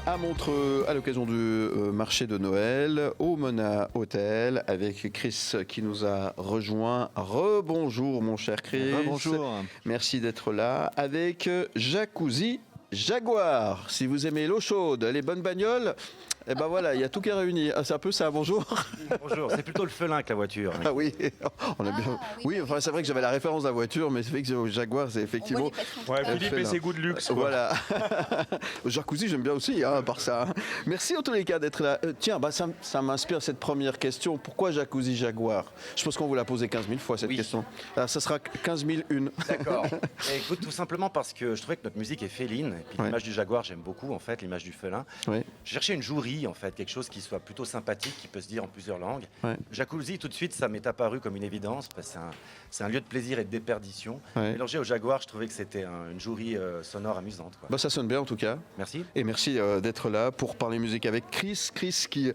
à Montreux à l'occasion du marché de Noël au Mona Hotel avec Chris qui nous a rejoint. Rebonjour mon cher Chris. Bonjour. Merci d'être là avec Jacuzzi Jaguar. Si vous aimez l'eau chaude, les bonnes bagnoles, et ben voilà, il y a tout qui est réuni. Ah, c'est un peu ça, bonjour. Bonjour, c'est plutôt le felin que la voiture. Ah oui, on a bien. Oui, enfin c'est vrai que j'avais la référence de la voiture, mais c'est vrai que le Jaguar, c'est effectivement. Ouais, Philippe et ses goûts de luxe. Quoi. Voilà. Jacuzzi, j'aime bien aussi, hein, à part ça. Merci en tous les cas d'être là. Tiens, ça m'inspire cette première question. Pourquoi Jacuzzi Jaguar? Je pense qu'on vous l'a posé 15 000 fois cette question. Alors ça sera 15 001. D'accord. Écoute, tout simplement parce que je trouvais que notre musique est féline. Et puis l'image du Jaguar, j'aime beaucoup en fait, l'image du felin. Ouais. Je cherchais une jouerie en fait, quelque chose qui soit plutôt sympathique, qui peut se dire en plusieurs langues. Ouais. Jacuzzi, tout de suite, ça m'est apparu comme une évidence. Parce que c'est un lieu de plaisir et de déperdition. Ouais. Mélangé au Jaguar, je trouvais que c'était une jouerie sonore amusante. Quoi. Bah, ça sonne bien en tout cas. Merci. Et merci d'être là pour parler musique avec Chris. Chris qui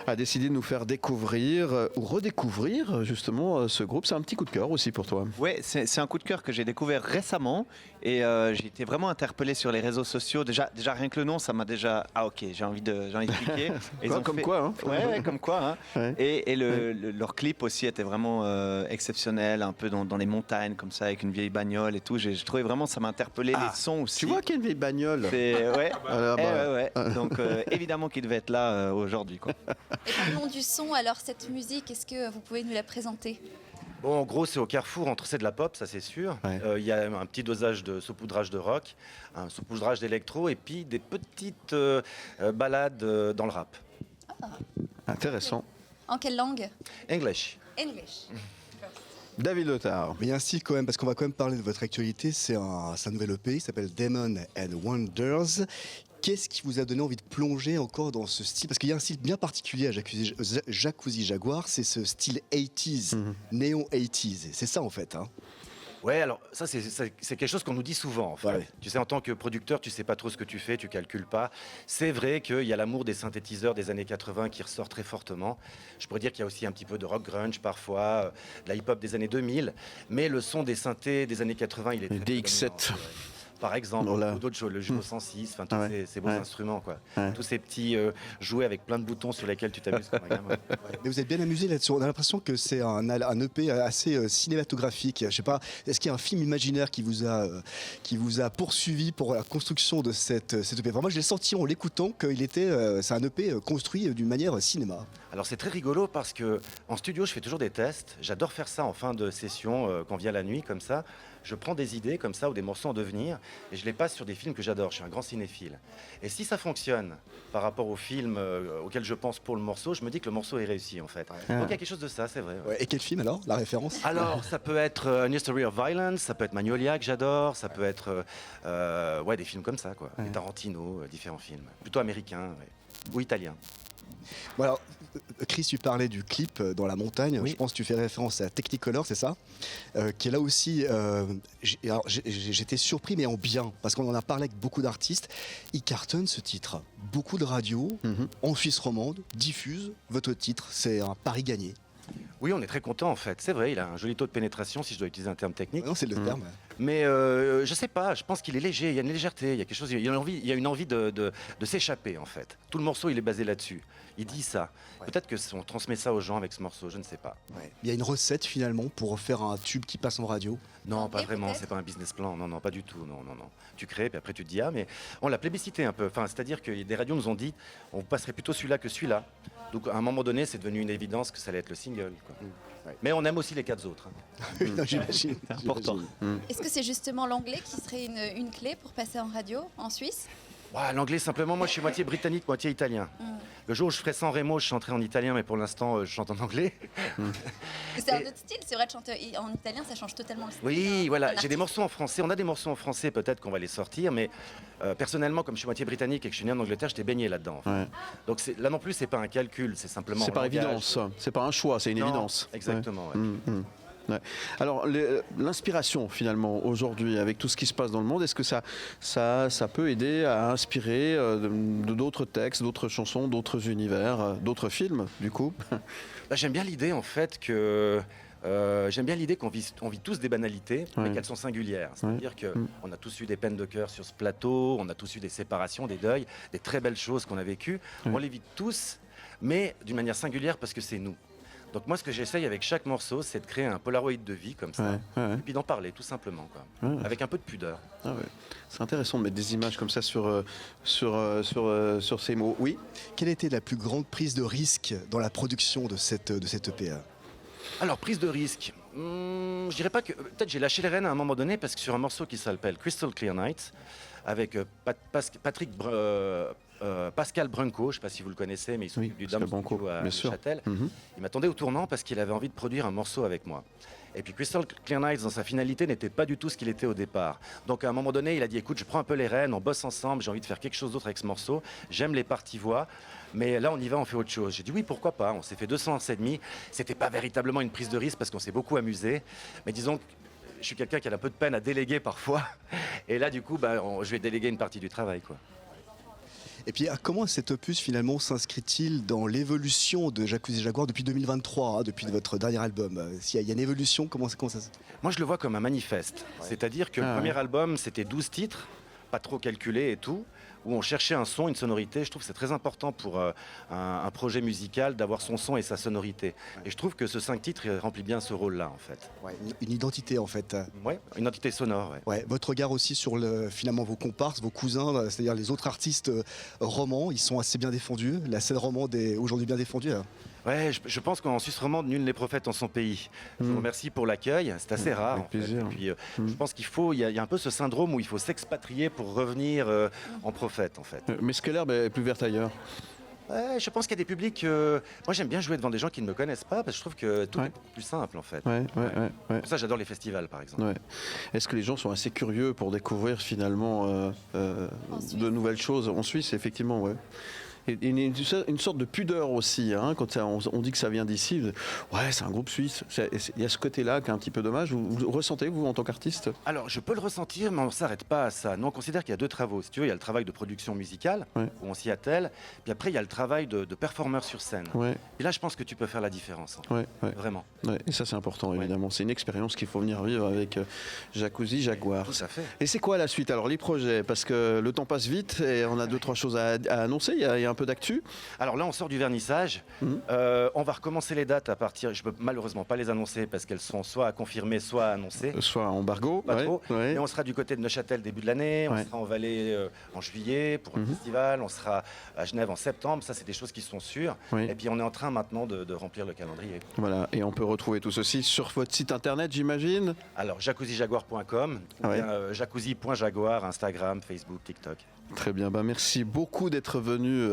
a décidé de nous faire découvrir ou redécouvrir justement ce groupe. C'est un petit coup de cœur aussi pour toi. Ouais, c'est un coup de cœur que j'ai découvert récemment et j'ai été vraiment interpellé sur les réseaux sociaux. Déjà rien que le nom, ça m'a déjà... Ah ok, j'ai envie de cliquer. Quoi, hein. Ouais, comme quoi. Hein. Ouais. Et leur clip aussi était vraiment exceptionnel, un peu dans les montagnes comme ça, avec une vieille bagnole et tout. J'ai trouvé vraiment, ça m'a interpellé. Les sons aussi. Tu vois qu'il y a une vieille bagnole. Ouais. Ah, bah. Ouais. Donc évidemment qu'il devait être là aujourd'hui, quoi. Et parlons du son, alors cette musique, est-ce que vous pouvez nous la présenter ? Bon, en gros, c'est au carrefour entre c'est de la pop, ça c'est sûr. Ouais. Y a un petit dosage de saupoudrage de rock, un saupoudrage d'électro et puis des petites balades dans le rap. Intéressant. En quelle langue ? English. English. David Lothar. Mais il y a un style quand même, parce qu'on va quand même parler de votre actualité. C'est un nouvel EP, il s'appelle Demon and Wonders. Qu'est-ce qui vous a donné envie de plonger encore dans ce style? Parce qu'il y a un style bien particulier à Jacuzzi Jaguar, c'est ce style 80s, néon 80s. C'est ça en fait. Hein. Ouais, alors ça c'est quelque chose qu'on nous dit souvent en fait. Ouais. Tu sais, en tant que producteur, tu sais pas trop ce que tu fais, tu calcules pas. C'est vrai qu'il y a l'amour des synthétiseurs des années 80 qui ressort très fortement. Je pourrais dire qu'il y a aussi un petit peu de rock grunge parfois, de la hip-hop des années 2000, mais le son des synthés des années 80, il est très DX7. dominant, par exemple, Voilà. ou d'autres choses, le Juno 106, enfin tous ces beaux instruments, quoi. Ouais. Tous ces petits jouets avec plein de boutons sur lesquels tu t'amuses comme un gamin. Mais vous êtes bien amusé là-dessus. On a l'impression que c'est un EP assez cinématographique. Je sais pas, est-ce qu'il y a un film imaginaire qui vous a poursuivi pour la construction de cet EP? Enfin, moi, j'ai senti en l'écoutant qu'il était, c'est un EP construit d'une manière cinéma. Alors c'est très rigolo parce que en studio je fais toujours des tests. J'adore faire ça en fin de session quand vient la nuit comme ça. Je prends des idées comme ça ou des morceaux en devenir et je les passe sur des films que j'adore. Je suis un grand cinéphile. Et si ça fonctionne par rapport au film auquel je pense pour le morceau, je me dis que le morceau est réussi en fait. Donc il y a quelque chose de ça, c'est vrai. Ouais. Ouais, et quel film alors? La référence? Alors ça peut être An History of Violence, ça peut être Magnolia que j'adore, ça peut être des films comme ça quoi. Et Tarantino, différents films, plutôt américains ou italiens. Bon alors, Chris, tu parlais du clip dans la montagne. Oui. Je pense que tu fais référence à Technicolor, c'est ça? Qui est là aussi. J'étais surpris, mais en bien, parce qu'on en a parlé avec beaucoup d'artistes. Il cartonne ce titre. Beaucoup de radios en Suisse romande diffusent votre titre. C'est un pari gagné. Oui, on est très content en fait. C'est vrai, il a un joli taux de pénétration, si je dois utiliser un terme technique. Non, c'est le terme. Mais je sais pas, je pense qu'il est léger, il y a une légèreté, il y a quelque chose, il y a une envie de s'échapper en fait. Tout le morceau il est basé là-dessus. Il dit ça. Ouais. Peut-être que on transmet ça aux gens avec ce morceau, je ne sais pas. Ouais. Il y a une recette finalement pour faire un tube qui passe en radio. Non, pas Et vraiment, peut-être c'est pas un business plan, non, pas du tout, non. Tu crées, puis après tu te dis, ah mais on l'a plébiscité un peu, enfin, c'est-à-dire que des radios nous ont dit, on passerait plutôt celui-là que celui-là. Donc à un moment donné, c'est devenu une évidence que ça allait être le single. Quoi. Ouais. Mais on aime aussi les 4 autres. Hein. Non, j'imagine. Important. Est-ce que c'est justement l'anglais qui serait une clé pour passer en radio en Suisse ? Ouais, l'anglais simplement, moi je suis moitié britannique, moitié italien. Le jour où je ferai San Remo, je chanterai en italien, mais pour l'instant, je chante en anglais. C'est un autre style, c'est vrai de chanter en italien, ça change totalement le style. Oui, voilà, j'ai des artiste. morceaux en français, on a des morceaux en français, peut-être qu'on va les sortir, mais personnellement, comme je suis moitié britannique et que je suis né en Angleterre, j'étais baigné là-dedans. En fait. Ouais. Donc là non plus, c'est pas un calcul, c'est simplement C'est par langage. évidence, c'est pas un choix, c'est une Non, évidence. exactement, Ouais. ouais. Ouais. Alors l'inspiration finalement aujourd'hui avec tout ce qui se passe dans le monde, est-ce que ça peut aider à inspirer de d'autres textes, d'autres chansons, d'autres univers, d'autres films du coup? Bah, j'aime bien l'idée en fait que J'aime bien l'idée qu'on vit tous des banalités, mais Ouais. qu'elles sont singulières. C'est-à-dire qu'on a tous eu des peines de cœur sur ce plateau, on a tous eu des séparations, des deuils, des très belles choses qu'on a vécues. Ouais. On les vit tous, mais d'une manière singulière parce que c'est nous. Donc moi, ce que j'essaye avec chaque morceau, c'est de créer un Polaroid de vie comme ça, Ouais, ouais, et puis d'en parler tout simplement, quoi. ouais. Avec un peu de pudeur. Ah ouais. C'est intéressant de mettre des images comme ça sur ces mots. Oui. Quelle a été la plus grande prise de risque dans la production de cette EP? Alors, prise de risque. Je dirais pas que. Peut-être j'ai lâché les rênes à un moment donné parce que sur un morceau qui s'appelle Crystal Clear Night, avec Pascal Brunco, je ne sais pas si vous le connaissez, mais il s'occupe du Pascal Dame Brunco, Studio à bien sûr. Neuchâtel. Mhm. Il m'attendait au tournant parce qu'il avait envie de produire un morceau avec moi. Et puis Crystal Clear Nights, dans sa finalité, n'était pas du tout ce qu'il était au départ. Donc à un moment donné, il a dit, écoute, je prends un peu les rênes, on bosse ensemble, j'ai envie de faire quelque chose d'autre avec ce morceau, j'aime les parties voix, mais là on y va, on fait autre chose. J'ai dit oui, pourquoi pas, on s'est fait 200 et demi, c'était pas véritablement une prise de risque parce qu'on s'est beaucoup amusé, mais disons que je suis quelqu'un qui a un peu de peine à déléguer parfois, et là du coup, je vais déléguer une partie du travail, quoi. Et puis comment cet opus finalement s'inscrit-il dans l'évolution de Jacuzzi Jaguar depuis 2023, hein, depuis votre dernier album? S'il y a une évolution, comment ça se... Moi je le vois comme un manifeste, c'est-à-dire que le premier album c'était 12 titres, pas trop calculés et tout, où on cherchait un son, une sonorité. Je trouve que c'est très important pour un projet musical d'avoir son son et sa sonorité. Et je trouve que ce 5 titres il remplit bien ce rôle-là en fait. Ouais, une identité en fait. Ouais, une identité sonore. Ouais. Ouais, votre regard aussi sur finalement vos comparses, vos cousins, c'est-à-dire les autres artistes romans, ils sont assez bien défendus. La scène romande est aujourd'hui bien défendue. Hein. Ouais, je pense qu'en Suisse romande, nul n'est prophète en son pays. Je vous remercie pour l'accueil, c'est assez rare. Avec En fait. plaisir. Et puis, je pense il y a un peu ce syndrome où il faut s'expatrier pour revenir en prophète en fait. Mais est-ce que l'herbe est plus verte ailleurs? Ouais, je pense qu'il y a des publics. Moi, j'aime bien jouer devant des gens qui ne me connaissent pas parce que je trouve que tout Ouais. est plus simple en fait. Ouais. Pour ça, j'adore les festivals par exemple. Ouais. Est-ce que les gens sont assez curieux pour découvrir finalement de nouvelles choses en Suisse, effectivement, ouais. Et une sorte de pudeur aussi, hein, quand on dit que ça vient d'ici. Ouais, c'est un groupe suisse. Il y a ce côté-là qui est un petit peu dommage. Vous ressentez, vous, en tant qu'artiste? Alors, je peux le ressentir, mais on ne s'arrête pas à ça. Nous, on considère qu'il y a deux travaux. Si tu veux, il y a le travail de production musicale, Ouais. où on s'y attelle. Puis après, il y a le travail de performeur sur scène. Ouais, Et là, je pense que tu peux faire la différence. En fait. ouais. Vraiment. Ouais. Et ça, c'est important, évidemment. C'est une expérience qu'il faut venir vivre avec Jacuzzi Jaguar. Tout à fait. Et c'est quoi la suite? Alors, les projets, parce que le temps passe vite et on a 2-3 choses à annoncer. Il y a un peu d'actu. Alors là, on sort du vernissage. Mhm. On va recommencer les dates à partir. Je ne peux malheureusement pas les annoncer parce qu'elles sont soit à confirmer, soit à annoncer. Soit embargo. Pas ouais, trop. ouais. Et on sera du côté de Neuchâtel début de l'année, on Ouais. sera en Valais en juillet pour un Mhm. festival, on sera à Genève en septembre, ça c'est des choses qui sont sûres. Oui. Et puis on est en train maintenant de remplir le calendrier. Voilà, et on peut retrouver tout ceci sur votre site internet, j'imagine. Alors jacuzzijaguar.com, ou Ouais. bien jacuzzi.jaguar, Instagram, Facebook, TikTok. Très bien, merci beaucoup d'être venu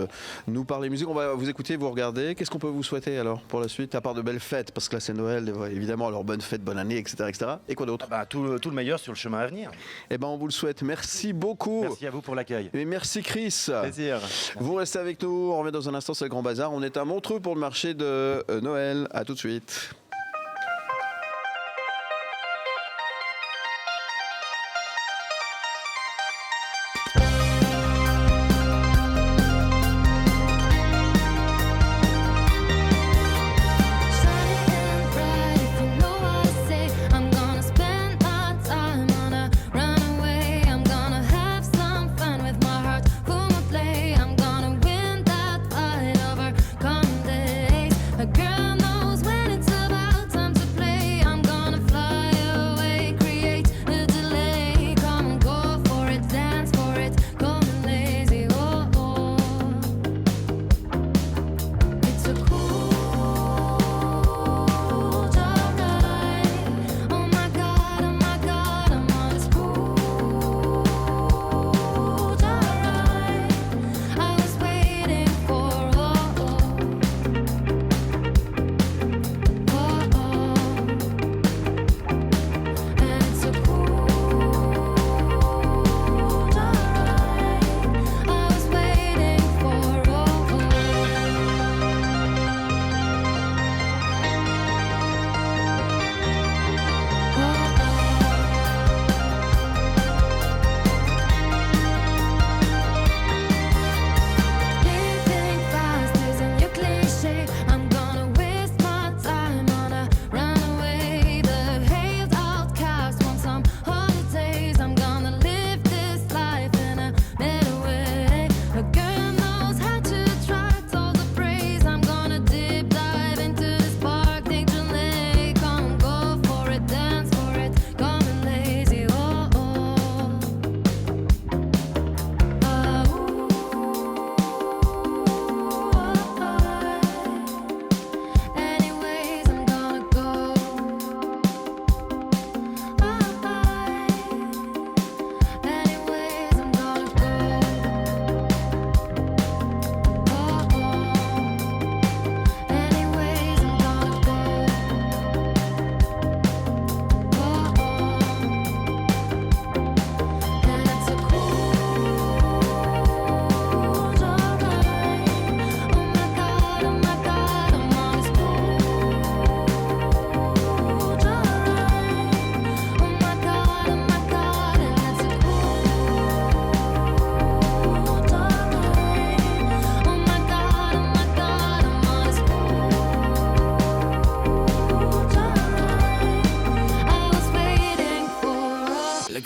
nous parler musique. On va vous écouter, vous regarder. Qu'est-ce qu'on peut vous souhaiter alors pour la suite, à part de belles fêtes, parce que là c'est Noël, évidemment, alors bonne fête, bonne année, etc. etc. Et quoi d'autre? Tout le meilleur sur le chemin à venir. Eh ben on vous le souhaite. Merci beaucoup. Merci à vous pour l'accueil. Et merci Chris. Plaisir. Vous restez avec nous, on revient dans un instant, c'est le Grand Bazar. On est à Montreux pour le marché de Noël. À tout de suite. A girl knows when it's about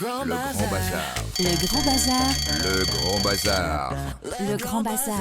Grand Bazar. Le Grand Bazar. Le Grand Bazar. Le Grand Bazar.